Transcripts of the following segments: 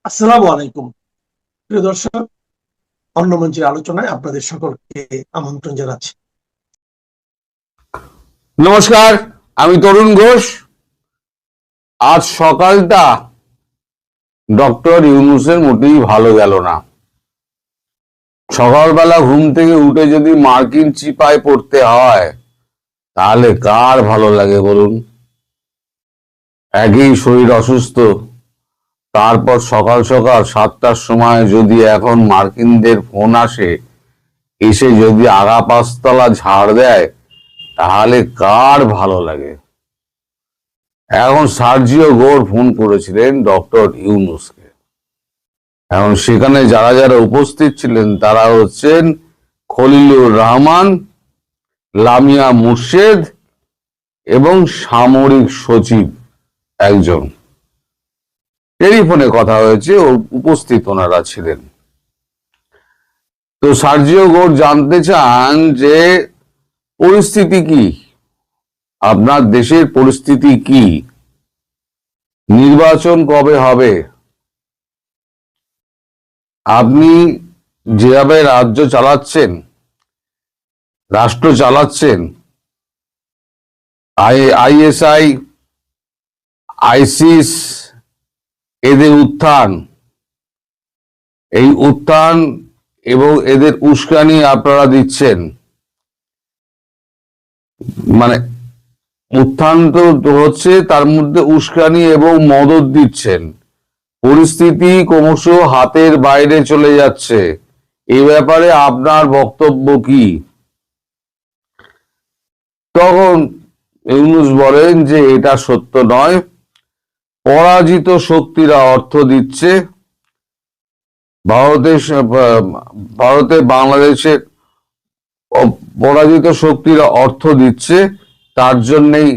আসসালামু আলাইকুম প্রিয় দর্শক, অন্য মঞ্চের আলোচনায় আপনাদের সকলকে আমন্ত্রণ জানাচ্ছি। নমস্কার, আমি তরুণ ঘোষ। আজ সকালটা ডক্টর ইউনূসের মোটেই ভালো গেল না। সকালবেলা ঘুম থেকে উঠে যদি মার্কিন চিপায় পড়তে হয় তাহলে কার ভালো লাগে বলুন? একই শরীর অসুস্থ, তারপর সকাল সকাল 7টার সময় যদি এখন মার্কিনদের ফোন আসে, এসে যদি আগা পাঁচতলা ঝাড় দেয় তাহলে কার ভালো লাগে? এখন সার্জিও গোর ফোন করেছিলেন ডক্টর ইউনূসকে। এখন সেখানে যারা যারা উপস্থিত ছিলেন তারা হচ্ছেন খলিলুর রহমান, লামিয়া মুর্শেদ এবং সামরিক সচিব একজন। টেলিফোনে কথা হয়েছে, উপস্থিত ওনারা ছিলেন। তো সার্জিও গোর জানতে চান যে পরিস্থিতি কি, আপনার দেশের পরিস্থিতি কি, নির্বাচন কবে হবে, আপনি যেভাবে রাজ্য চালাচ্ছেন, রাষ্ট্র চালাচ্ছেন, আইএসআই, আইসিস, এদের উত্থান, এই উত্থান এবং এদের উস্কানি আপনারা দিচ্ছেন। মানে উত্থান তো হচ্ছে, তার মধ্যে উস্কানি এবং মদদ দিচ্ছেন। পরিস্থিতি ক্রমশ হাতের বাইরে চলে যাচ্ছে। এই ব্যাপারে আপনার বক্তব্য কি? তখন ইউনূস বলেন যে এটা সত্য নয়, পরাজিত শক্তিরা অর্থ দিচ্ছে, ভারতে বাংলাদেশের পরাজিত শক্তিরা অর্থ দিচ্ছে, তার জন্যই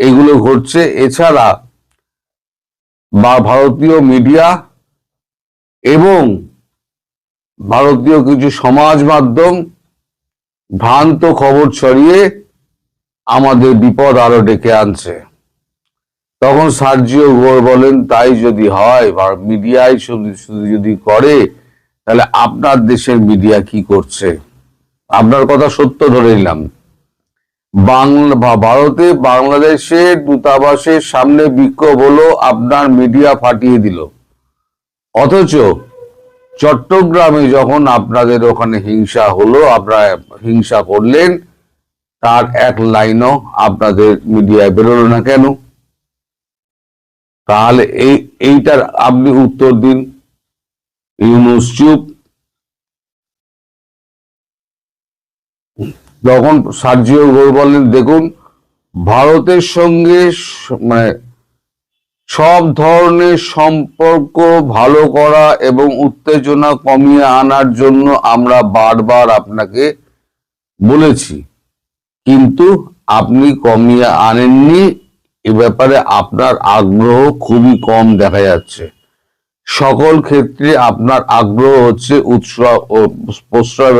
এগুলো ঘটছে। এছাড়া ভারতীয় মিডিয়া এবং ভারতীয় কিছু সমাজ মাধ্যম ভ্রান্ত খবর ছড়িয়ে আমাদের বিপদ আরো ডেকে আনছে। তখন সার্জিও গোর বলেন, তাই যদি হয়, মিডিয়ায় শুধু যদি করে, তাহলে আপনার দেশের মিডিয়া কি করছে? আপনার কথা সত্য ধরে নিলাম, ভারতে বাংলাদেশের দূতাবাসের সামনে বিক্ষোভ হলো, আপনার মিডিয়া ফাটিয়ে দিল। অথচ চট্টগ্রামে যখন আপনাদের ওখানে হিংসা হলো, আপনারা হিংসা করলেন, তার এক লাইনও আপনাদের মিডিয়ায় বেরোলো না কেন? তাহলে এইটার আপনি উত্তর দিন। ইউনূস চুপ। তখন সার্জিও গোর বলেন, দেখুন, ভারতের সঙ্গে মানে সব ধরনের সম্পর্ক ভালো করা এবং উত্তেজনা কমিয়ে আনার জন্য আমরা বারবার আপনাকে বলেছি, কিন্তু আপনি কমিয়ে আনেননি। এ ব্যাপারে আপনার আগ্রহ খুবই কম দেখা যাচ্ছে। সকল ক্ষেত্রে আপনার আগ্রহ হচ্ছে প্রশ্রয়,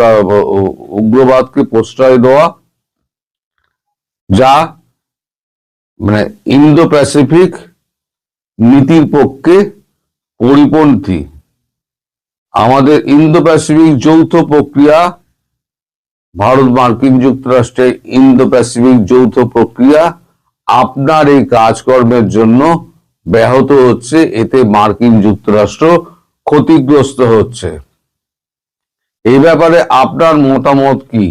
উগ্রবাদকে প্রশ্রয় দেওয়া, যা মানে ইন্দো প্যাসিফিক নীতির পক্ষে পরিপন্থী। আমাদের ইন্দো প্যাসিফিক যৌথ প্রক্রিয়া, ভারত মার্কিন যুক্তরাষ্ট্রের ইন্দো প্যাসিফিক যৌথ প্রক্রিয়া আপনার এই কাজকর্মের জন্য ব্যাহত হচ্ছে। এতে মার্কিন যুক্তরাষ্ট্র ক্ষতিগ্রস্ত হচ্ছে। এই ব্যাপারে আপনার মতামত কি?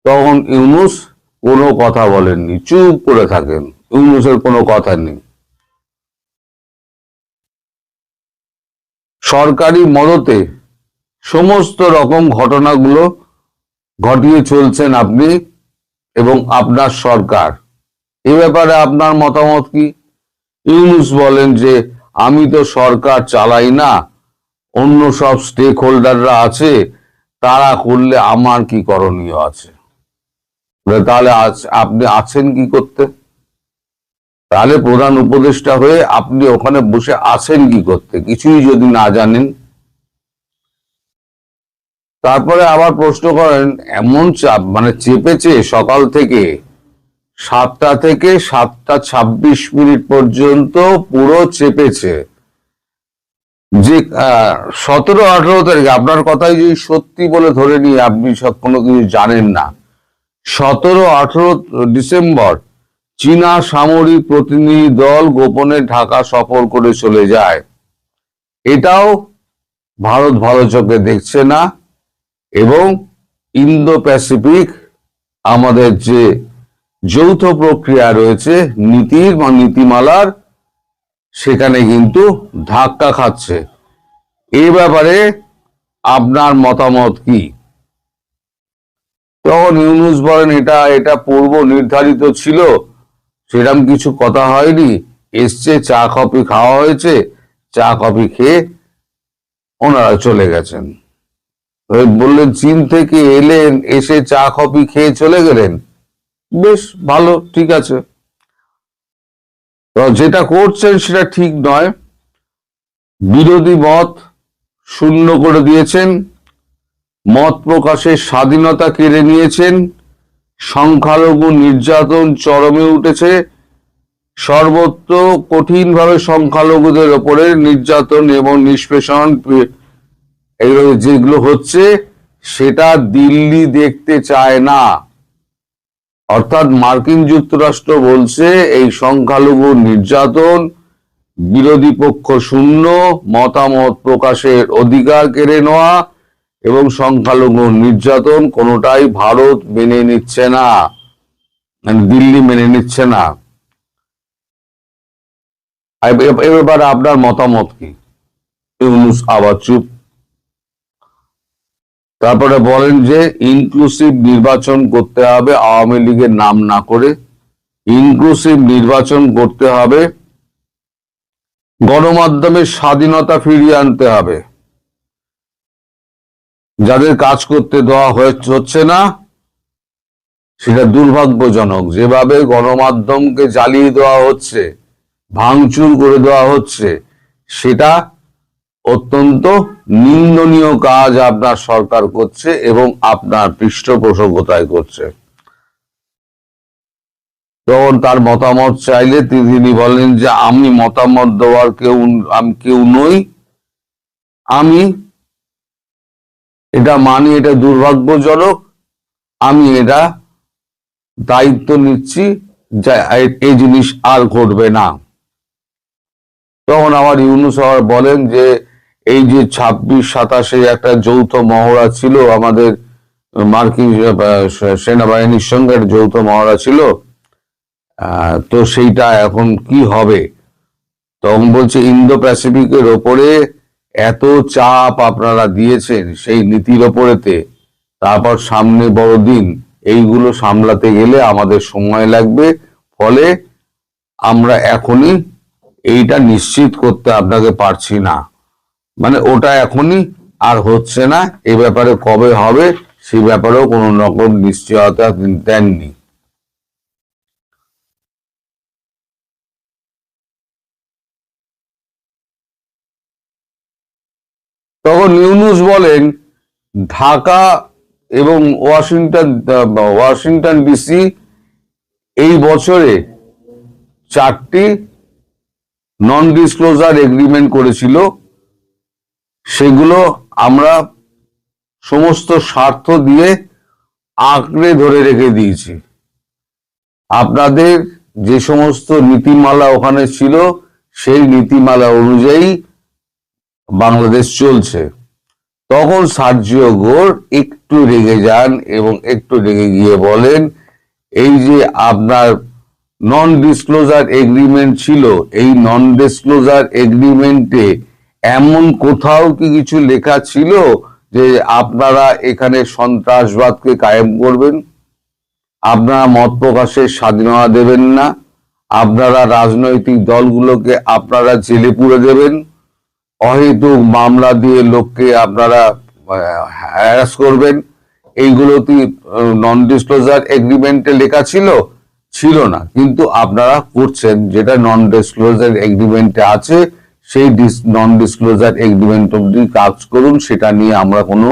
তখন ইউনূস কোনো কথা বলেননি, চুপ করে থাকেন। ইউনূসের কোনো কথা নেই। সরকারি মদতে সমস্ত রকম ঘটনাগুলো ঘটিয়ে চলছেন আপনি এবং আপনার সরকার। এ ব্যাপারে আপনার মতামত কি? ইউনূস বলেন যে আমি তো সরকার চালাই না, অন্য সব স্টেক হোল্ডাররা আছে, তারা করলে আমার কি করণীয় আছে? তাহলে আপনি আছেন কি করতে? তাহলে প্রধান উপদেষ্টা হয়ে আপনি ওখানে বসে আছেন কি করতে, কিছুই যদি না জানেন? তারপরে আবার প্রশ্ন করেন, এমন চাপ মানে চেপেছে সকাল থেকে 7টা থেকে 7টা 26 মিনিট পর্যন্ত পুরো চেপেছে। যে 17-18 তারিখে, আপনার কথাই যদি সত্যি বলে ধরে নিয়ে আপনি সব কোনো কিছু জানেন না, 17-18 ডিসেম্বর চীনা সামরিক প্রতিনিধি দল গোপনে ঢাকা সফর করে চলে যায়। এটাও ভারত ভালো চোখে দেখছে না, এবং ইন্দো প্যাসিফিক আমাদের যে যৌথ প্রক্রিয়া রয়েছে নীতির বা নীতিমালার, সেখানে কিন্তু ধাক্কা খাচ্ছে। এই ব্যাপারে আপনার মতামত কি? তখন ইউনূস বলেন, এটা এটা পূর্ব নির্ধারিত ছিল, সেরকম কিছু কথা হয়নি, এসছে চা কফি খাওয়া হয়েছে, চা কফি খেয়ে ওনারা চলে গেছেন। বললেন চীন থেকে এলেন, এসে চা কফি খেয়ে চলে গেলেন, বেশ ভালো, ঠিক আছে। তো যেটা করছেন সেটা ঠিক নয়, বিরোধী মত শূন্য করে দিয়েছেন, মত প্রকাশের স্বাধীনতা কেড়ে নিয়েছেন, সংখ্যালঘু নির্যাতন চরমে উঠেছে, সর্বত্র কঠিনভাবে সংখ্যালঘুদের ওপরে নির্যাতন এবং নিষ্পেষণ এগুলো যেগুলো হচ্ছে সেটা দিল্লি দেখতে চায় না। অর্থাৎ মার্কিন যুক্তরাষ্ট্র বলছে এই সংখ্যালঘু নির্যাতন, বিরোধী পক্ষ শূন্য, মতামত প্রকাশের অধিকার কেড়ে নেওয়া এবং সংখ্যালঘু নির্যাতন কোনোটাই ভারত মেনে নিচ্ছে না, দিল্লি মেনে নিচ্ছে না। এবার আপনার মতামত কি? ইউনূস আবার চুপ। তারপরে বলেন যে ইনক্লুসিভ নির্বাচন করতে হবে, আওয়ামী লীগের নাম না করে ইনক্লুসিভ নির্বাচন করতে হবে, গণমাধ্যমের স্বাধীনতা ফিরিয়ে আনতে হবে, যাদের কাজ করতে দেওয়া হচ্ছে না সেটা দুর্ভাগ্যজনক। যেভাবে গণমাধ্যমকে জ্বালিয়ে দেওয়া হচ্ছে, ভাঙচুর করে দেওয়া হচ্ছে, সেটা অত্যন্ত নিন্দনীয় কাজ আপনার সরকার করছে এবং আপনার পৃষ্ঠপোষকতায় করছে। তখন তার মতামত চাইলে তিনি বলেন যে আমি মতামত দেওয়ার কেউ নই, আমি এটা মানি, এটা দুর্ভাগ্যজনক, আমি এটা দায়িত্ব নিচ্ছি যে এই জিনিস আর ঘটবে না। তখন আবার ইউনূস বলেন যে এই যে 26-27 একটা যৌথ মহড়া ছিল, আমাদের মার্কিন সেনাবাহিনীর সঙ্গে যৌথ মহড়া ছিল, তো সেইটা এখন কি হবে? তখন বলছে ইন্দো প্যাসিফিকের ওপরে এত চাপ আপনারা দিয়েছেন সেই নীতির ওপরেতে, তারপর সামনে বড়দিন, এইগুলো সামলাতে গেলে আমাদের সময় লাগবে, ফলে আমরা এখনই এইটা নিশ্চিত করতে আপনাকে পারছি না, মানে ওটা এখনই আর হচ্ছে না, এ ব্যাপারে কবে হবে সে ব্যাপারেও কোনো রকম নিশ্চয়তা দেননি। তখন ইউনূস বলেন ঢাকা এবং ওয়াশিংটন ডিসি এই বছরে 4টি নন ডিসক্লোজার এগ্রিমেন্ট করেছিল, সেগুলো আমরা সমস্ত স্বার্থ দিয়ে আঁকড়ে ধরে রেখে দিয়েছি। আপনাদের যে সমস্ত নীতিমালা ওখানে ছিল সেই নীতিমালা অনুযায়ী বাংলাদেশ চলছে। তখন সার্জিও গোর একটু রেগে যান এবং একটু রেগে গিয়ে বলেন এই যে আপনার নন ডিসক্লোজার এগ্রিমেন্ট ছিল, এই নন ডিসক্লোজার এগ্রিমেন্টে এমন কোথাও কি কিছু লেখা ছিল যে আপনারা এখানে সন্ত্রাসবাদকে কায়েম করবেন, আপনারা মত প্রকাশের স্বাধীনতা দেবেন না, আপনারা রাজনৈতিক দলগুলোকে আপনারা জেলে পুরে দেবেন, অহেতুক মামলা দিয়ে লোককে আপনারা হ্যারাস করবেন, এইগুলো কি নন ডিসক্লোজার এগ্রিমেন্টে লেখা ছিল? ছিল না, কিন্তু আপনারা করছেন, যেটা নন ডিসক্লোজার এগ্রিমেন্টে আছে সেই নন ডিসক্লোজার এগ্রিমেন্ট অবধি কাজ করুন, সেটা নিয়ে আমরা কোনো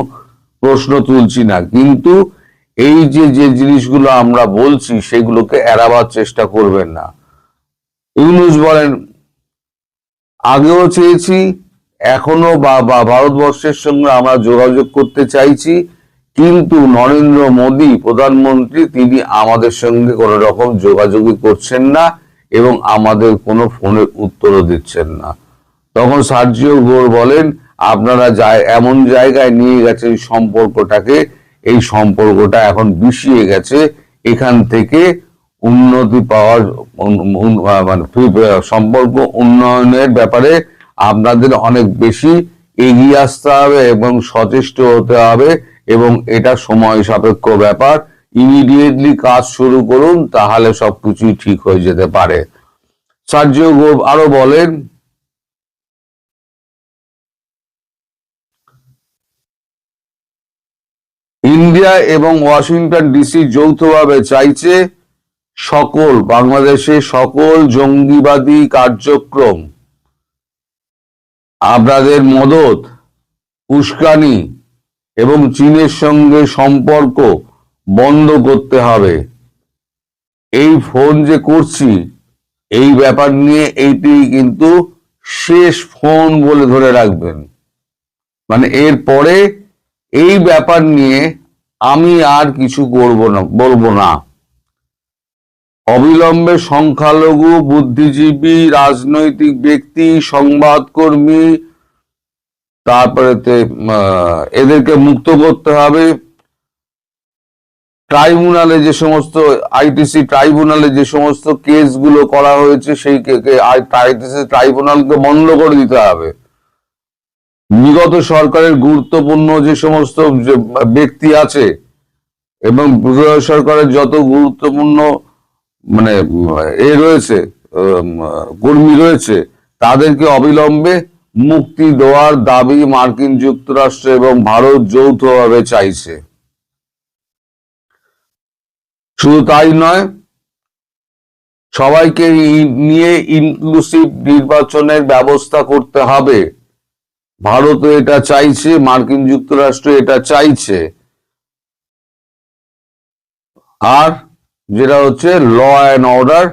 প্রশ্ন তুলছি না, কিন্তু এই যে যে জিনিসগুলো আমরা বলছি সেগুলোকে এড়াবার চেষ্টা করবেন না। ইউনূস বলেন আগেও চেয়েছি, এখনো বা ভারতবর্ষের সঙ্গে আমরা যোগাযোগ করতে চাইছি, কিন্তু নরেন্দ্র মোদী প্রধানমন্ত্রী তিনি আমাদের সঙ্গে কোনো রকম যোগাযোগই করছেন না এবং আমাদের কোনো ফোনের উত্তরও দিচ্ছেন না। তখন সার্জিও গোর বলেন, আপনারা এমন জায়গায় নিয়ে গেছেন সম্পর্কটাকে, এই সম্পর্কটা এখন বিষিয়ে গেছে, এখান থেকে উন্নতি পাওয়ার মানে সম্পর্ক উন্নয়নের ব্যাপারে আপনাদের অনেক বেশি এগিয়ে আসতে হবে এবং সচেষ্ট হতে হবে এবং এটা সময় সাপেক্ষ ব্যাপার। ইমিডিয়েটলি কাজ শুরু করুন, তাহলে সবকিছুই ঠিক হয়ে যেতে পারে। সার্জিও গোর আরো বলেন, ইন্ডিয়া এবং ওয়াশিংটন ডিসি যৌথভাবে চাইছে বাংলাদেশে সকল জঙ্গিবাদী কার্যক্রম, আপনাদের মদত, উস্কানি এবং চীনের সঙ্গে সম্পর্ক বন্ধ করতে হবে। এই ফোন যে করছি এই ব্যাপার নিয়ে এইটি কিন্তু শেষ ফোন বলে ধরে রাখবেন, মানে এরপরে এই ব্যাপার নিয়ে আমি আর কিছু বলবো না। অবিলম্বে সংখ্যালঘু বুদ্ধিজীবী, রাজনৈতিক ব্যক্তি, সংবাদকর্মী, তারপরে এদেরকে মুক্ত করতে হবে। ট্রাইব্যুনালে যে সমস্ত আইটিসি ট্রাইব্যুনালে যে সমস্ত কেসগুলো করা হয়েছে সেই আইটিসি ট্রাইব্যুনালকে বন্ধ করে দিতে হবে। বিগত সরকারের গুরুত্বপূর্ণ যে সমস্ত ব্যক্তি আছে এবং সরকারের যত গুরুত্বপূর্ণ মানে রয়েছে, কর্মী রয়েছে, তাদেরকে অবিলম্বে মুক্তি দেওয়ার দাবি মার্কিন যুক্তরাষ্ট্র এবং ভারত যৌথভাবে চাইছে। শুধু তাই নয়, সবাইকে নিয়ে ইনক্লুসিভ নির্বাচনের ব্যবস্থা করতে হবে। ভারত এটা চাইছে, মার্কিন যুক্তরাষ্ট্র এটা চাইছে। আর যেটা হচ্ছে ল অ্যান্ড অর্ডার,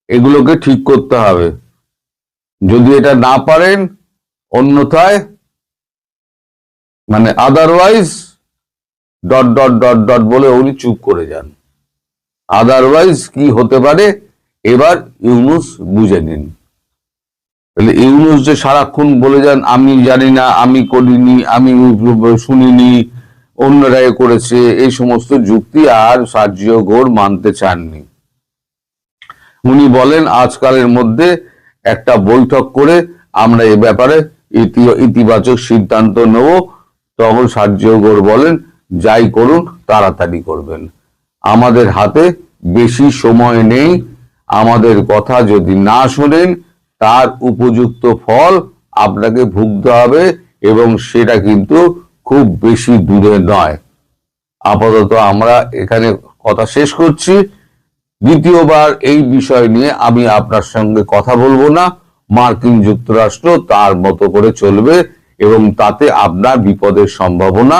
এগুলোকে ঠিক করতে হবে। যদি এটা না পারেন, অন্যথায় মানে otherwise dot dot dot dot বলে উনি চুপ করে যান। আদারওয়াইজ কি হতে পারে এবার ইউনূস বুঝে নিন। ইউনূস যে সারাক্ষণ বলে যান আমি জানি না, আমি করিনি, আমি শুনিনি, অন্যরা করেছে, এই সমস্ত যুক্তি আর সার্জিও গোর মানতে চাননি। উনি বলেন আজকালের মধ্যে একটা বৈঠক করে আমরা এ ব্যাপারে ইতিবাচক সিদ্ধান্ত নেব। তখন সার্জিও গোর বলেন, যাই করুন তাড়াতাড়ি করবেন, আমাদের হাতে বেশি সময় নেই, আমাদের কথা যদি না শোনেন তার উপযুক্ত ফল আপনাকে ভুগতে হবে এবং সেটা কিন্তু খুব বেশি দূরে নয়। আপাতত আমরা এখানে কথা শেষ করছি। দ্বিতীয়বার এই বিষয় নিয়ে আমি আপনার সঙ্গে কথা বলবো না। মার্কিন যুক্তরাষ্ট্র তার মতো করে চলবে এবং তাতে আপনার বিপদের সম্ভাবনা,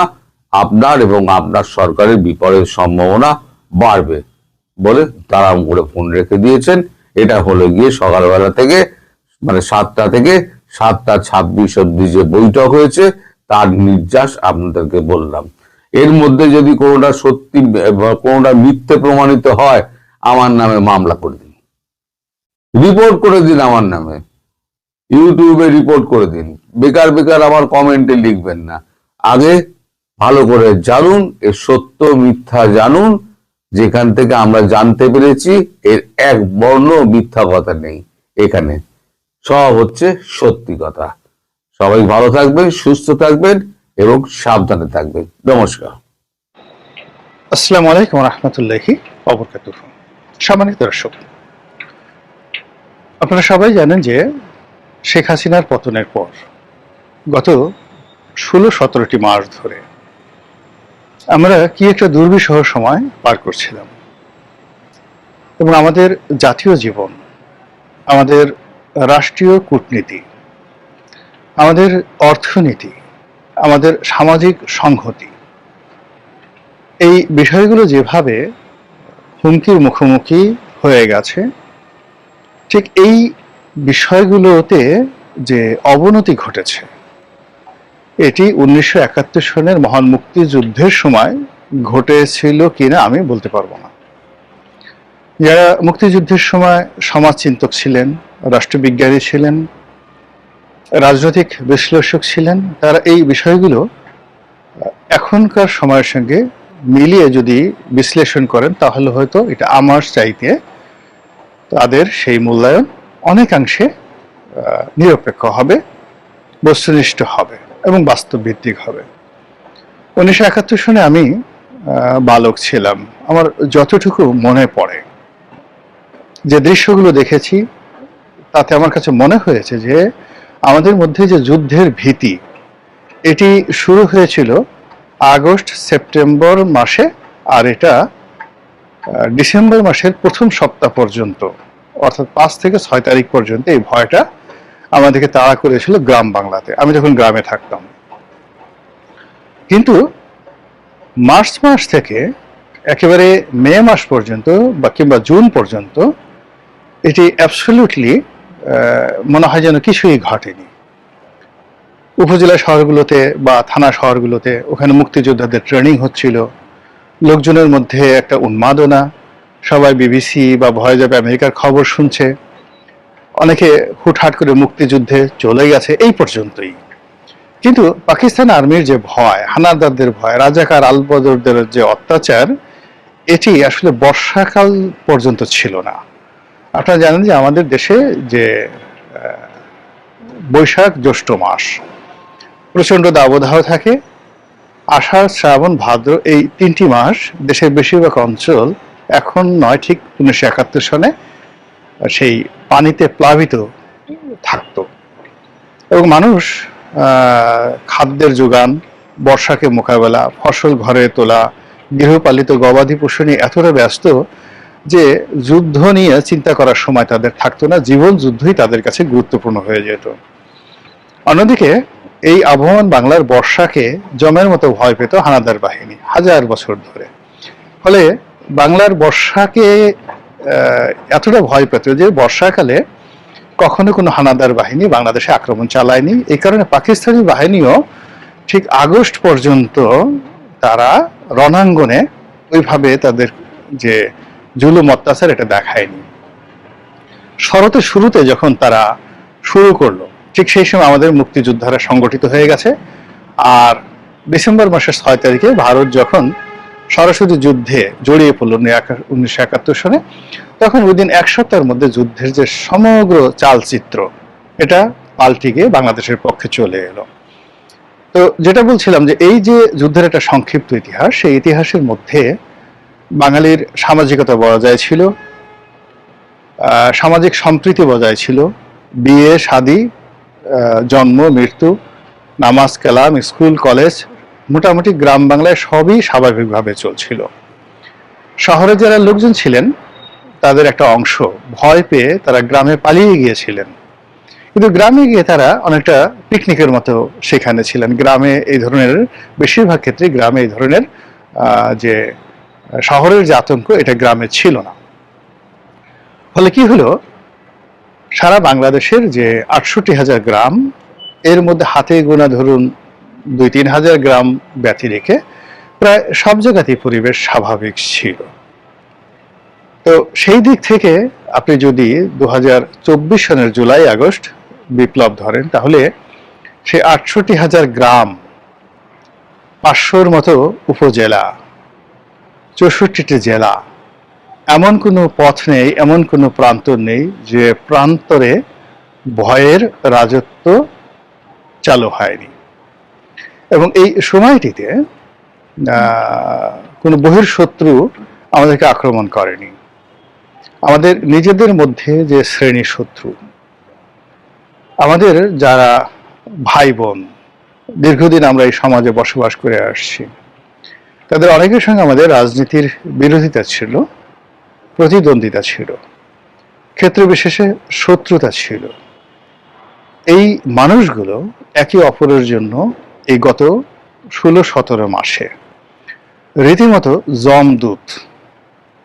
আপনার এবং আপনার সরকারের বিপদের সম্ভাবনা বাড়বে বলে তারা করে ফোন রেখে দিয়েছেন। এটা হলো গিয়ে সকালবেলা থেকে মানে 7টা থেকে 7:26 অব্দি যে বৈঠক হয়েছে তার নির্যাস আপনাদেরকে বললাম। এর মধ্যে যদি কোনোটা সত্যি কোনোটা মিথ্যে প্রমাণিত হয় আমার নামে মামলা করে দিন, রিপোর্ট করে দিন, আমার নামে ইউটিউবে রিপোর্ট করে দিন। বেকার বেকার আমার কমেন্টে লিখবেন না। আগে ভালো করে জানুন, এর সত্য মিথ্যা জানুন। যেখান থেকে আমরা জানতে পেরেছি এর এক বর্ণ মিথ্যা কথা নেই, এখানে সব হচ্ছে সত্যি কথা। সবাই ভালো থাকবেন, সুস্থ থাকবেন এবং সাবধানে থাকবেন। নমস্কার। আসসালামু আলাইকুম রহমতুল্লাহি ওয়া বারাকাতুহু। সম্মানিত দর্শক, আপনারা সবাই জানেন যে শেখ হাসিনার পতনের পর গত 16-17টি মাস ধরে আমরা কি একটা দুর্বিষহ সময় পার করছিলাম এবং আমাদের জাতীয় জীবন, আমাদের রাষ্ট্রীয় কূটনীতি, আমাদের অর্থনীতি, আমাদের সামাজিক সংহতি, এই বিষয়গুলো যেভাবে হুমকির মুখোমুখি হয়ে গেছে, ঠিক এই বিষয়গুলোতে যে অবনতি ঘটেছে এটি 1971 সনের মহান মুক্তিযুদ্ধের সময় ঘটেছিল কিনা আমি বলতে পারবো না। যারা মুক্তিযুদ্ধের সময় সমাজচিন্তক ছিলেন, রাষ্ট্রবিজ্ঞানী ছিলেন, রাজনৈতিক বিশ্লেষক ছিলেন, তারা এই বিষয়গুলো এখনকার সময়ের সঙ্গে মিলিয়ে যদি বিশ্লেষণ করেন তাহলে হয়তো এটা আমার চাইতে তাদের সেই মূল্যায়ন অনেকাংশে নিরপেক্ষ হবে, বস্তুনিষ্ঠ হবে এবং বাস্তব ভিত্তিক হবে। 1971 সনে আমি বালক ছিলাম। আমার যতটুকু মনে পড়ে যে দৃশ্যগুলো দেখেছি তাতে আমার কাছে মনে হয়েছে যে আমাদের মধ্যে যে যুদ্ধের ভীতি এটি শুরু হয়েছিল আগস্ট সেপ্টেম্বর মাসে, আর এটা ডিসেম্বর মাসের প্রথম সপ্তাহ পর্যন্ত, অর্থাৎ 5 থেকে 6 তারিখ পর্যন্ত এই ভয়টা আমাদেরকে তাড়া করেছিল গ্রাম বাংলাতে। আমি যখন গ্রামে থাকতাম, কিন্তু মার্চ মাস থেকে একেবারে মে মাস পর্যন্ত বা কিংবা জুন পর্যন্ত এটি অ্যাবসলিউটলি মনে হয় যেন কিছুই ঘটেনি। উপজেলা শহরগুলোতে বা থানা শহরগুলোতে ওখানে মুক্তিযোদ্ধাদের ট্রেনিং হচ্ছিল, লোকজনের মধ্যে একটা উন্মাদনা, সবাই বিবিসি বা ভয়েস অফ আমেরিকার খবর শুনছে, অনেকে হুটহাট করে মুক্তিযুদ্ধে চলে গেছে, এই পর্যন্তই। কিন্তু পাকিস্তান আর্মির যে ভয়, হানাদারদের ভয়, রাজাকার আলবদরদের যে অত্যাচার, এটি আসলে বর্ষাকাল পর্যন্ত ছিল না। আপনারা জানেন যে আমাদের দেশে যে বৈশাখ জ্যৈষ্ঠ মাস প্রচন্ড দাবদাহ থাকে, আষাঢ় শ্রাবণ ভাদ্র এই 3টি মাস দেশের বেশিরভাগ অঞ্চল এখন নয়, ঠিক 1971 সনে সেই পানিতে প্লাবিত থাকতো এবং মানুষ খাদ্যের যোগান, বর্ষাকে মোকাবেলা, ফসল ঘরে তোলা, গৃহপালিত গবাদি পশু নিয়ে এতটা ব্যস্ত যে যুদ্ধ নিয়ে চিন্তা করার সময় তাদের থাকতো না। জীবন যুদ্ধই তাদের কাছে গুরুত্বপূর্ণ হয়ে যেত। অন্যদিকে এই আবহমান বাংলার বর্ষাকে জমের মতো ভয় পেত হানাদার বাহিনী হাজার বছর ধরে। ফলে বাংলার বর্ষাকে এতটা ভয় পেত যে বর্ষাকালে কখনো কোনো হানাদার বাহিনী বাংলাদেশে আক্রমণ চালায়নি। এই কারণে পাকিস্তানি বাহিনীও ঠিক আগস্ট পর্যন্ত তারা রণাঙ্গনে ওইভাবে তাদের যে জুলুম অত্যাচার এটা দেখায়নি। শরতের শুরুতে যখন তারা শুরু করলো, ঠিক সেই সময় আমাদের মুক্তিযোদ্ধারা সংগঠিত হয়ে গেছে। আর ডিসেম্বর মাসের 6 তারিখে ভারত যখন সরাসরি যুদ্ধে জড়িয়ে পড়ল 1971 সনে, তখন ওই দিন 1 সপ্তাহের মধ্যে যুদ্ধের যে সমগ্র চালচিত্র এটা পাল্টে গিয়ে বাংলাদেশের পক্ষে চলে এলো। তো যেটা বলছিলাম যে এই যে যুদ্ধের একটা সংক্ষিপ্ত ইতিহাস, সেই ইতিহাসের মধ্যে বাঙালির সামাজিকতা বজায় ছিল, সামাজিক সম্প্রীতি বজায় ছিল, বিয়ে শাদী, জন্ম মৃত্যু, নামাজ কালাম, স্কুল কলেজ, মোটামুটি গ্রাম বাংলায় সবই স্বাভাবিকভাবে চলছিল। শহরে যারা লোকজন ছিলেন তাদের একটা অংশ ভয় পেয়ে তারা গ্রামে পালিয়ে গিয়েছিলেন, কিন্তু গ্রামে গিয়ে তারা অনেকটা পিকনিকের মতো সেখানে ছিলেন। গ্রামে এই ধরনের বেশিরভাগ ক্ষেত্রে গ্রামে এই ধরনের যে শহরের যে আতঙ্ক এটা গ্রামে ছিল না। ফলে কি হলো, সারা বাংলাদেশের যে 68,000 গ্রাম, এর মধ্যে হাতে গোনা ধরুন 2-3 হাজার গ্রাম ব্যতি রেখে প্রায় সব জায়গাতেই পরিবেশ স্বাভাবিক ছিল। তো সেই দিক থেকে আপনি যদি 2024 সনের জুলাই আগস্ট বিপ্লব ধরেন, তাহলে সেই 68,000 গ্রাম, 500-র মতো উপজেলা, 64টি জেলা, এমন কোনো পথ নেই, এমন কোনো প্রান্তর নেই যে প্রান্তরে ভয়ের রাজত্ব চালু হয়নি। এবং এই সময়টিতে কোনো বহির্শত্রু আমাদেরকে আক্রমণ করেনি। আমাদের নিজেদের মধ্যে যে শ্রেণী শত্রু, আমাদের যারা ভাই বোন, দীর্ঘদিন আমরা এই সমাজে বসবাস করে আসছি, তাদের অনেকের সঙ্গে আমাদের রাজনীতির বিরোধিতা ছিল, প্রতিদ্বন্দ্বিতা ছিল, ক্ষেত্র বিশেষে শত্রুতা ছিল। এই মানুষগুলো একে অপরের জন্য এই গত 16-17 মাসে রীতিমতো জমদূত,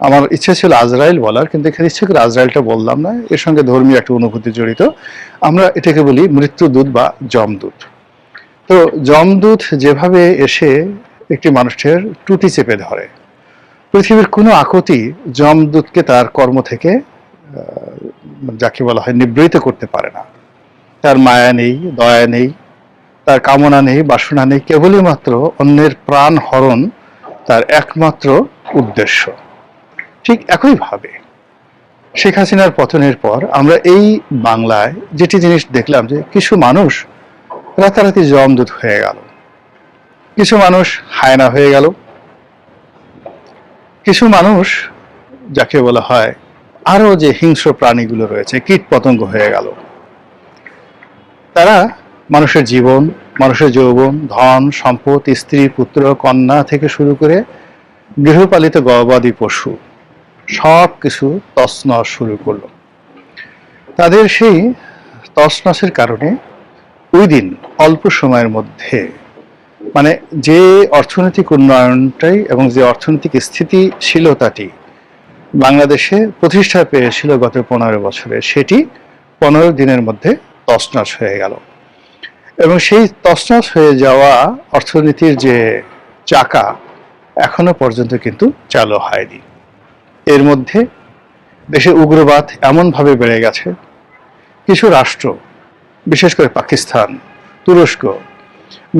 আমার ইচ্ছে ছিল আজরাইল বলার, কিন্তু এখানে ইচ্ছে করে আজরাইলটা বললাম না, এর সঙ্গে ধর্মীয় একটা অনুভূতি জড়িত। আমরা এটাকে বলি মৃত্যুদূত বা যমদূত। তো যমদূত যেভাবে এসে একটি মানুষের টুটি চেপে ধরে, পৃথিবীর কোনো আকুতি যমদূতকে তার কর্ম থেকে যাকে বলা হয় নিবৃত্ত করতে পারে না। তার মায়া নেই, দয়া নেই, তার কামনা নেই, বাসনা নেই, কেবলই মাত্র অন্যের প্রাণ হরণ তার একমাত্র উদ্দেশ্য। ঠিক একইভাবে শেখ হাসিনার পতনের পর আমরা এই বাংলায় যেটি জিনিস দেখলাম, যে কিছু মানুষ রাতারাতি যমদূত হয়ে গেল, কিছু মানুষ হায়না হয়ে গেল, কিছু মানুষ যাকে বলা হয় আরো যে হিংস্র প্রাণীগুলো রয়েছে কীট পতঙ্গ হয়ে গেল। তারা মানুষের জীবন, মানুষের যৌবন, ধন সম্পদ, স্ত্রী পুত্র কন্যা থেকে শুরু করে গৃহপালিত গবাদি পশু সব কিছু তছনছ শুরু করলো। তাদের সেই তছনছের কারণে ওই দিন অল্প সময়ের মধ্যে, মানে যে অর্থনৈতিক উন্নয়নটাই এবং যে অর্থনৈতিক স্থিতিশীলতাটি বাংলাদেশে প্রতিষ্ঠা পেয়েছিল গত 15 বছরে, সেটি 15 দিনের মধ্যে তছনছ হয়ে গেল। এবং সেই তছনছ হয়ে যাওয়া অর্থনীতির যে চাকা এখনো পর্যন্ত কিন্তু চালু হয়নি। এর মধ্যে দেশে উগ্রবাদ এমনভাবে বেড়ে গেছে, কিছু রাষ্ট্র বিশেষ করে পাকিস্তান, তুরস্ক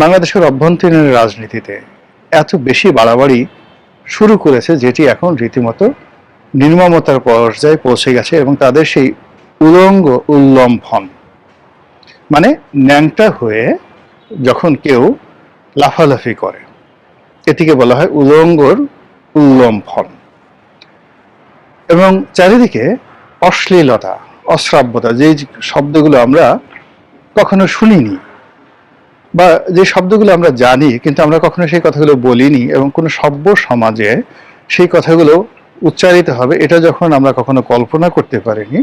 বাংলাদেশের অভ্যন্তরীণ রাজনীতিতে এত বেশি বাড়াবাড়ি শুরু করেছে, যেটি এখন রীতিমতো নির্মমতার পর্যায়ে পৌঁছে গেছে। এবং তাদের সেই উলঙ্গ উল্লম্ফন, মানে ন্যাংটা হয়ে যখন কেউ লাফালাফি করে, এটিকে বলা হয় উলঙ্গর উল্লম্ফন। এবং চারিদিকে অশ্লীলতা, অশ্রাব্যতা, যে শব্দগুলো আমরা কখনো শুনিনি বা যে শব্দগুলো আমরা জানি কিন্তু আমরা কখনো সেই কথাগুলো বলিনি, এবং কোনো সভ্য সমাজে সেই কথাগুলো উচ্চারিত হবে এটা যখন আমরা কখনো কল্পনা করতে পারিনি,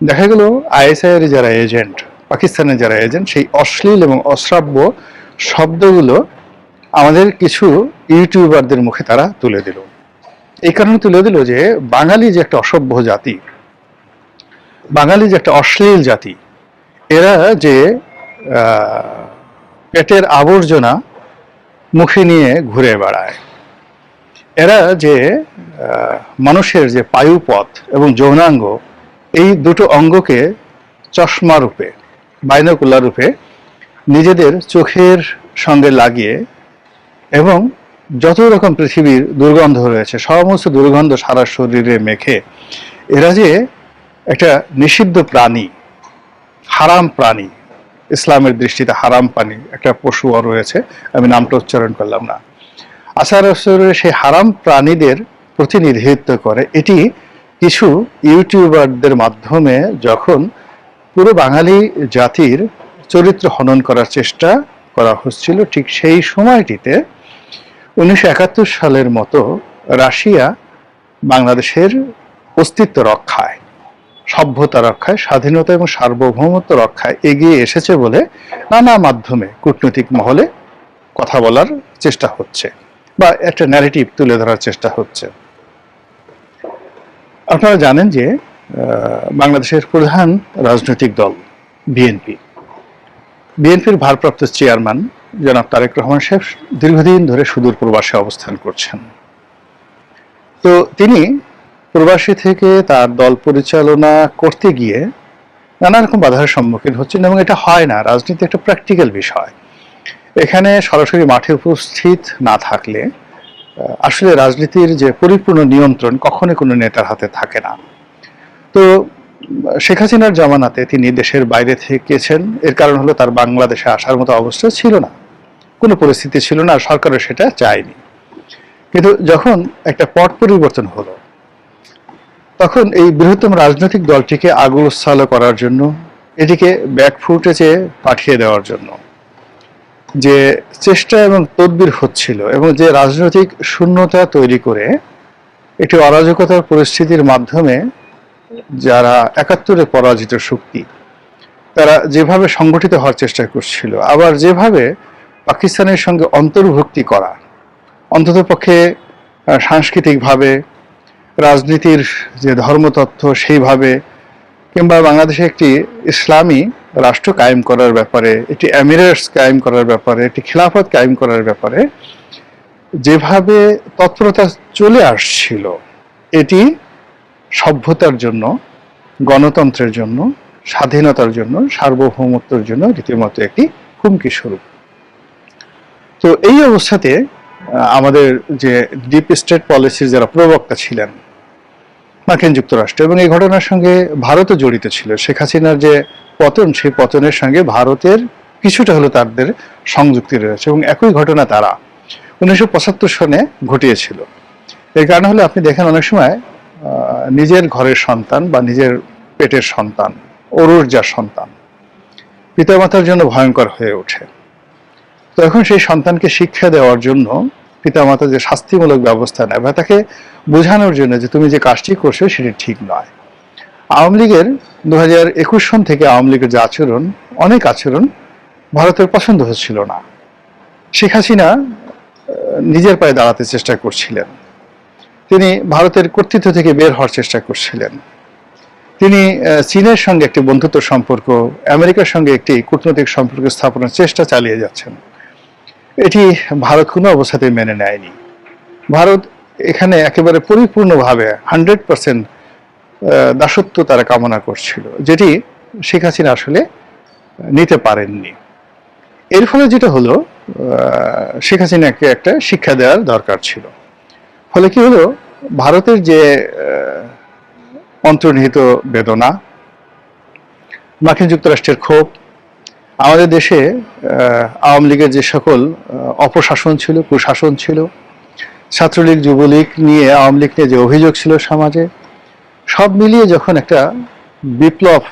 দেখা গেল আইএসআই এর যারা এজেন্ট, পাকিস্তানের যারা এজেন্ট, সেই অশ্লীল এবং অশ্রাব্য শব্দগুলো আমাদের কিছু ইউটিউবারদের মুখে তারা তুলে দিল। এই কারণে তুলে দিল যে বাঙালি যে একটা অসভ্য জাতি, বাঙালি যে একটা অশ্লীল জাতি, এরা যে পেটের আবর্জনা মুখে নিয়ে ঘুরে বেড়ায়, এরা যে মানুষের যে পায়ুপথ এবং যৌনাঙ্গ, এই দুটো অঙ্গকে চশমা রূপে, বাইনোকুলার রূপে নিজেদের চোখের সঙ্গে লাগিয়ে এবং যত রকম পৃথিবীর দুর্গন্ধ রয়েছে সমস্ত দুর্গন্ধ সারা শরীরে মেখে, এরা যে একটা নিষিদ্ধ প্রাণী, হারাম প্রাণী, ইসলামের দৃষ্টিতে হারাম প্রাণী একটা পশুও রয়েছে, আমি নামটা উচ্চারণ করলাম না, আসার সেই হারাম প্রাণীদের প্রতিনিধিত্ব করে। এটি কিছু ইউটিউবারদের মাধ্যমে যখন পুরো বাঙালি জাতির চরিত্র হনন করার চেষ্টা করা হচ্ছিল, ঠিক সেই সময়টিতে 1971 সালের মতো রাশিয়া বাংলাদেশের অস্তিত্ব রক্ষায়, সভ্যতা রক্ষায়, স্বাধীনতা এবং সার্বভৌমত্ব রক্ষায় এগিয়ে এসেছে বলে নানা মাধ্যমে কূটনৈতিক মহলে কথা বলার চেষ্টা হচ্ছে বা একটা ন্যারেটিভ তুলে ধরার চেষ্টা হচ্ছে। আপনারা জানেন যে বাংলাদেশের প্রধান রাজনৈতিক দল বিএনপির ভারপ্রাপ্ত চেয়ারম্যান জনাব তারেক রহমান সাহেব দীর্ঘদিন ধরে সুদূর প্রবাসে অবস্থান করছেন। তো তিনি প্রবাসী থেকে তার দল পরিচালনা করতে গিয়ে নানা রকম বাধার সম্মুখীন হচ্ছেন, এবং এটা হয় না, রাজনীতি একটা প্র্যাকটিক্যাল বিষয়। এখানে সরাসরি মাঠে উপস্থিত না থাকলে আসলে রাজনীতির যে পরিপূর্ণ নিয়ন্ত্রণ কখনোই কোনো নেতার হাতে থাকে না। তো শেখ হাসিনার জামানাতে তিনি দেশের বাইরে থেকেছেন, এর কারণ হলো তার বাংলাদেশে আসার মতো অবস্থা ছিল না, কোনো পরিস্থিতি ছিল না, আর সরকারও সেটা চায়নি। কিন্তু যখন একটা পট পরিবর্তন হলো, তখন এই বৃহত্তম রাজনৈতিক দলটিকে আগুলসাল করার জন্য, এটিকে ব্যাকফুটেজে পাঠিয়ে দেওয়ার জন্য যে চেষ্টা এবং তদবির হচ্ছিল, এবং যে রাজনৈতিক শূন্যতা তৈরি করে একটি অরাজকতার পরিস্থিতির মাধ্যমে যারা 71-এ পরাজিত শক্তি, তারা যেভাবে সংগঠিত হওয়ার চেষ্টা করছিল, আবার যেভাবে পাকিস্তানের সঙ্গে অন্তর্ভুক্তি করা, অন্ততপক্ষে সাংস্কৃতিকভাবে রাজনীতির যে ধর্মতত্ত্ব সেইভাবে, কিংবা বাংলাদেশে একটি ইসলামী রাষ্ট্র কায়েম করার ব্যাপারে, একটি এমিরেটস কায়েম করার ব্যাপারে, একটি খিলাফত কায়েম করার ব্যাপারে যেভাবে তৎপরতা চলে আসছিল, এটি সভ্যতার জন্য, গণতন্ত্রের জন্য, স্বাধীনতার জন্য, সার্বভৌমত্বের জন্য রীতিমতো একটি হুমকি স্বরূপ। তো এই অবস্থাতে আমাদের যে ডিপ স্টেট পলিসির যারা প্রবক্তা ছিলেন মার্কিন যুক্তরাষ্ট্র, এবং এই ঘটনার সঙ্গে ভারতও জড়িত ছিল। শেখ হাসিনার যে পতন, সেই পতনের সঙ্গে ভারতের কিছুটা হলো তাদের সংযুক্তি রয়েছে, এবং একই ঘটনা তারা 1975 সনে ঘটিয়েছিল। এর কারণ হলো, আপনি দেখেন অনেক সময় নিজের ঘরের সন্তান বা নিজের পেটের সন্তান, অরুর যা সন্তান, পিতামাতার জন্য ভয়ঙ্কর হয়ে ওঠে। তো এখন সেই সন্তানকে শিক্ষা দেওয়ার জন্য পিতামাতা যে শাস্তিমূলক ব্যবস্থা নেয়, বা তাকে বোঝানোর জন্য যে তুমি যে কাজটি করছো সেটি ঠিক নয়। আওয়ামী লীগের 2021 সন থেকে আওয়ামী লীগের যে আচরণ, অনেক আচরণ ভারতের পছন্দ হচ্ছিল না। শেখ হাসিনা নিজের পায়ে দাঁড়াতে চেষ্টা করছিলেন, তিনি ভারতের কর্তৃত্ব থেকে বের হওয়ার চেষ্টা করছিলেন, তিনি চীনের সঙ্গে একটি বন্ধুত্ব সম্পর্ক, আমেরিকার সঙ্গে একটি কূটনৈতিক সম্পর্ক স্থাপনের চেষ্টা চালিয়ে যাচ্ছেন। এটি ভারত কোনো অবস্থাতেই মেনে নেয়নি। ভারত এখানে একেবারে পরিপূর্ণভাবে 100% দাসত্ব তারা কামনা করছিল, যেটি শেখ হাসিনা আসলে নিতে পারেননি। এর ফলে যেটা হলো, শেখ হাসিনাকে একটা শিক্ষা দেওয়ার দরকার ছিল। ফলে কি হলো, ভারতের যে অন্তর্নিহিত বেদনা, মার্কিন যুক্তরাষ্ট্রের ক্ষোভ, আমাদের দেশে আওয়ামী লীগের যে সকল অপশাসন ছিল, কুশাসন ছিল, ছাত্রলীগ যুবলীগ নিয়ে, আওয়ামী লীগ নিয়ে যে অভিযোগ ছিল সমাজে, সব মিলিয়ে যখন একটা বিপ্লব,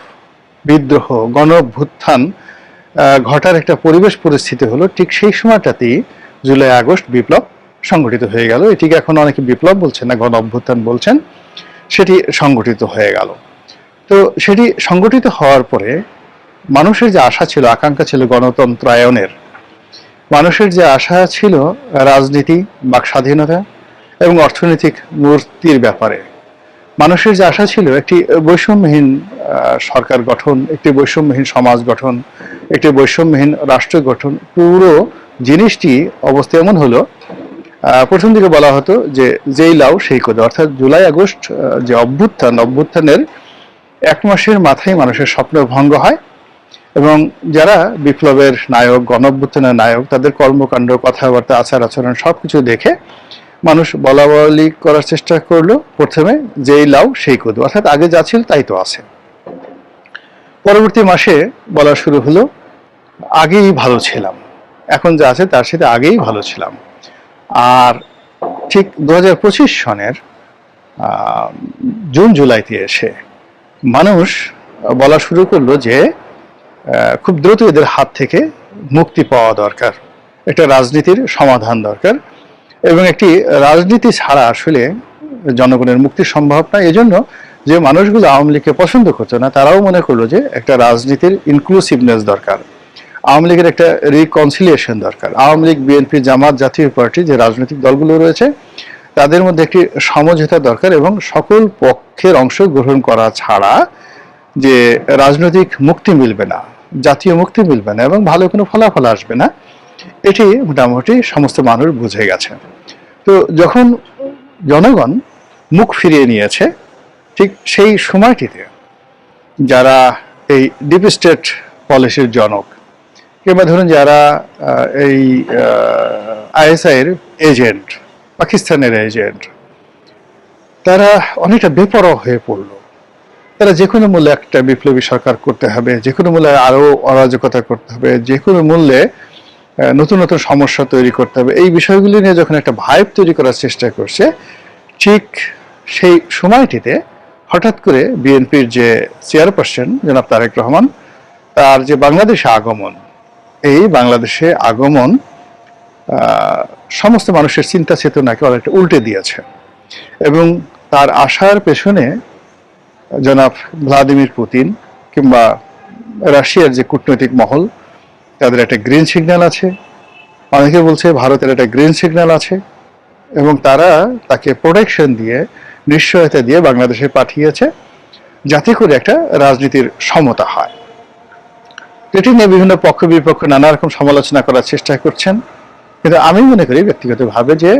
বিদ্রোহ, গণ অভ্যুত্থান ঘটার একটা পরিবেশ পরিস্থিতি হলো, ঠিক সেই সময়টাতেই জুলাই আগস্ট বিপ্লব সংগঠিত হয়ে গেল। এটিকে এখন অনেকে বিপ্লব বলছেন না, গণ অভ্যুত্থান বলছেন। সেটি সংগঠিত হয়ে গেল। তো সেটি সংগঠিত হওয়ার পরে মানুষের যে আশা ছিল, আকাঙ্ক্ষা ছিল গণতন্ত্রায়নের, মানুষের যে আশা ছিল রাজনীতি, বাক স্বাধীনতা এবং অর্থনৈতিক মুক্তির ব্যাপারে, মানুষের যে আশা ছিল একটি বৈষম্যহীন সরকার গঠন, একটি বৈষম্যহীন সমাজ গঠন, একটি বৈষম্যহীন রাষ্ট্র গঠন, পুরো জিনিসটি অবস্থা এমন হলো, প্রথম দিকে বলা হতো যে যেই লাউ সেই কোদো, অর্থাৎ জুলাই আগস্ট যে অভ্যুত্থানের 1 মাসের মাথায় মানুষের স্বপ্ন ভঙ্গ হয়, এবং যারা বিপ্লবের নায়ক, গণ অভ্যুত্থানের নায়ক, তাদের কর্মকাণ্ড, কথাবার্তা, আচার আচরণ সবকিছু দেখে মানুষ বলা বলি করার চেষ্টা করলো, প্রথমে যেই লাউ সেই কোদো, অর্থাৎ আগে যা ছিল তাই তো আছে। পরবর্তী মাসে বলা শুরু হলো, আগেই ভালো ছিলাম, এখন যা আছে তার সাথে আগেই ভালো ছিলাম। আর ঠিক 2025 সনের জুন জুলাইতে এসে মানুষ বলা শুরু করলো যে খুব দ্রুত এদের হাত থেকে মুক্তি পাওয়া দরকার, একটা রাজনীতির সমাধান দরকার, এবং একটি রাজনীতি ছাড়া আসলে জনগণের মুক্তি সম্ভব না। এজন্য যে মানুষগুলো আওয়ামী লীগকে পছন্দ করতো না, তারাও মনে করলো যে একটা রাজনীতির ইনক্লুসিভনেস দরকার, আওয়ামী লীগের একটা রিকনসিলিয়েশন দরকার। আওয়ামী লীগ, বিএনপি, জামাত, জাতীয় পার্টি যে রাজনৈতিক দলগুলো রয়েছে, তাদের মধ্যে একটি সমঝোতা দরকার, এবং সকল পক্ষের অংশগ্রহণ করা ছাড়া যে রাজনৈতিক মুক্তি মিলবে না, জাতীয় মুক্তি মিলবে না, এবং ভালো কোনো ফলাফল আসবে না, এটি মোটামুটি সমস্ত মানুষ বুঝে গেছে। তো যখন জনগণ মুখ ফিরিয়ে নিয়েছে, ঠিক সেই সময়টিতে যারা এই ডিপ স্টেট পলিসির জনক, কিংবা ধরুন যারা এই আইএসআই এর এজেন্ট, পাকিস্তানের এজেন্ট, তারা অনেকটা বেপরোয়া হয়ে পড়লো। তারা যে কোনো মূল্যে একটা বিপ্লবী সরকার করতে হবে, যে কোনো মূল্যে আরো অরাজকতা করতে হবে, যে কোনো মূল্যে নতুন নতুন সমস্যা তৈরি করতে হবে, এই বিষয়গুলি নিয়ে যখন একটা ভাইব তৈরি করার চেষ্টা করছে, ঠিক সেই সময়টিতে হঠাৎ করে বিএনপির যে চেয়ারপারসন জনাব তারেক রহমান, তার যে বাংলাদেশে আগমন, এই বাংলাদেশে আগমন সমস্ত মানুষের চিন্তা চেতনাকে অনেকটা উল্টে দিয়েছে। এবং তার আসার পেছনে জনাব ভ্লাদিমির পুতিন কিংবা রাশিয়ার যে কূটনৈতিক মহল, তাদের একটা গ্রিন সিগন্যাল আছে, অনেকে বলছে ভারতের একটা গ্রিন সিগন্যাল আছে, এবং তারা তাকে প্রোটেকশন দিয়ে নিশ্চয়তা দিয়ে বাংলাদেশে পাঠিয়েছে, যাতে করে একটা রাজনীতির সমতা হয়। এটি নিয়ে বিভিন্ন পক্ষ বিপক্ষ নানা রকম সমালোচনা করার চেষ্টা করছেন, কিন্তু আমি মনে করি ব্যক্তিগতভাবে যে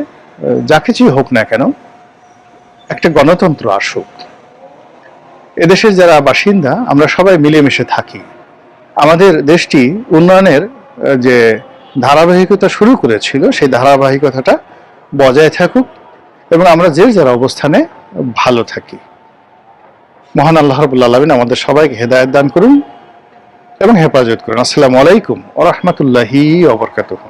যা কিছুই হোক না কেন, একটা গণতন্ত্র আসুক। এদেশের যারা বাসিন্দা আমরা সবাই মিলেমিশে থাকি, আমাদের দেশটি উন্নয়নের যে ধারাবাহিকতা শুরু করেছিল সেই ধারাবাহিকতাটা বজায় থাকুক এবং আমরা যে যার অবস্থানে ভালো থাকি। মহান আল্লাহ রাব্বুল আলামিন আমাদের সবাইকে হেদায়েত দান করুন এবং হেফাজত করুন। আসসালামু আলাইকুম ওয়া রাহমাতুল্লাহি ওয়া বারাকাতুহু।